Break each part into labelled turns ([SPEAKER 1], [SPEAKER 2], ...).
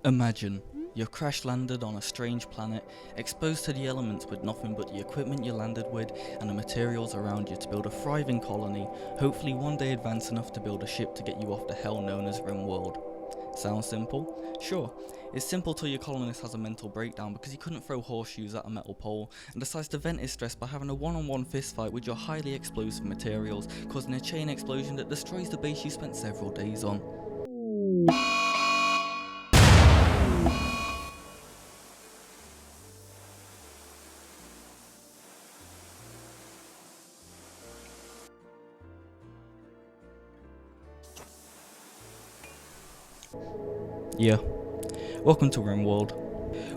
[SPEAKER 1] Imagine, you've crash landed on a strange planet, exposed to the elements with nothing but the equipment you landed with and the materials around you to build a thriving colony, hopefully one day advance enough to build a ship to get you off the hell known as RimWorld. Sounds simple? Sure. It's simple till your colonist has a mental breakdown because he couldn't throw horseshoes at a metal pole and decides to vent his stress by having a one-on-one fist fight with your highly explosive materials, causing a chain explosion that destroys the base you spent several days on. Yeah, welcome to RimWorld.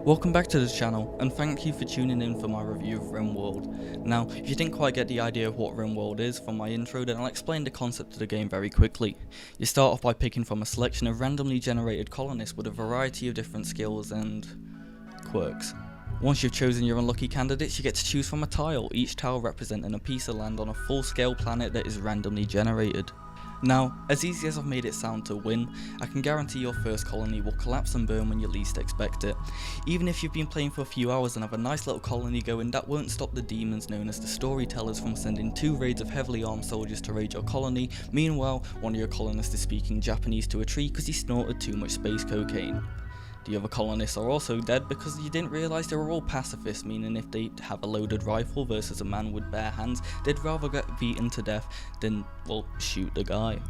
[SPEAKER 1] Welcome back to the channel, and thank you for tuning in for my review of RimWorld. Now, if you didn't quite get the idea of what RimWorld is from my intro, then I'll explain the concept of the game very quickly. You start off by picking from a selection of randomly generated colonists with a variety of different skills and quirks. Once you've chosen your unlucky candidates, you get to choose from a tile, each tile representing a piece of land on a full-scale planet that is randomly generated. Now, as easy as I've made it sound to win, I can guarantee your first colony will collapse and burn when you least expect it. Even if you've been playing for a few hours and have a nice little colony going, that won't stop the demons known as the storytellers from sending 2 raids of heavily armed soldiers to raid your colony. Meanwhile, one of your colonists is speaking Japanese to a tree because he snorted too much space cocaine. The other colonists are also dead because you didn't realise they were all pacifists, meaning if they have a loaded rifle versus a man with bare hands, they'd rather get beaten to death than, well, shoot the guy.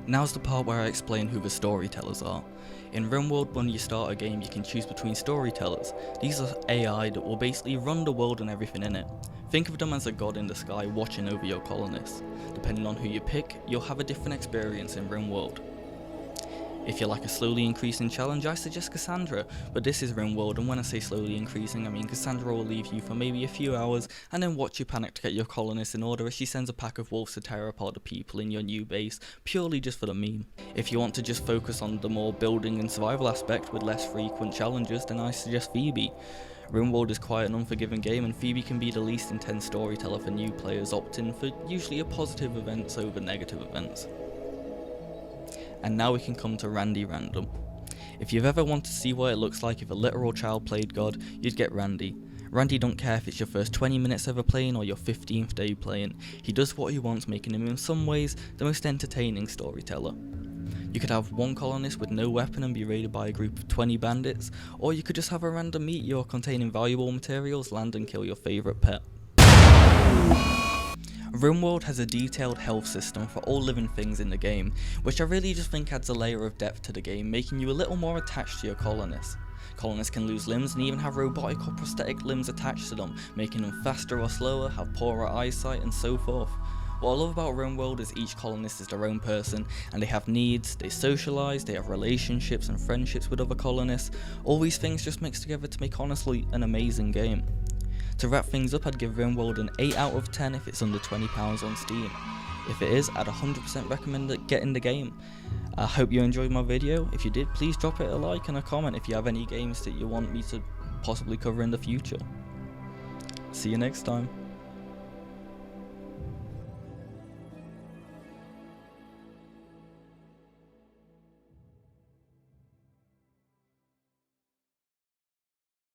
[SPEAKER 1] Now's the part where I explain who the storytellers are. In RimWorld, when you start a game, you can choose between storytellers. These are AI that will basically run the world and everything in it. Think of them as a god in the sky watching over your colonists. Depending on who you pick, you'll have a different experience in RimWorld. If you like a slowly increasing challenge, I suggest Cassandra, but this is RimWorld, and when I say slowly increasing, I mean Cassandra will leave you for maybe a few hours and then watch you panic to get your colonists in order as she sends a pack of wolves to tear apart the people in your new base, purely just for the meme. If you want to just focus on the more building and survival aspect with less frequent challenges, then I suggest Phoebe. RimWorld is quite an unforgiving game, and Phoebe can be the least intense storyteller for new players, opting for usually a positive events over negative events. And now we can come to Randy Random. If you've ever wanted to see what it looks like if a literal child played God, you'd get Randy. Randy don't care if it's your first 20 minutes ever playing or your 15th day playing. He does what he wants, making him in some ways the most entertaining storyteller. You could have one colonist with no weapon and be raided by a group of 20 bandits, or you could just have a random meteor containing valuable materials land and kill your favourite pet. RimWorld has a detailed health system for all living things in the game, which I really just think adds a layer of depth to the game, making you a little more attached to your colonists. Colonists can lose limbs and even have robotic or prosthetic limbs attached to them, making them faster or slower, have poorer eyesight, and so forth. What I love about RimWorld is each colonist is their own person, and they have needs, they socialise, they have relationships and friendships with other colonists. All these things just mix together to make honestly an amazing game. To wrap things up, I'd give RimWorld an 8 out of 10 if it's under £20 on Steam. If it is, I'd 100% recommend getting the game. I hope you enjoyed my video. If you did, please drop it a like and a comment if you have any games that you want me to possibly cover in the future. See you next time.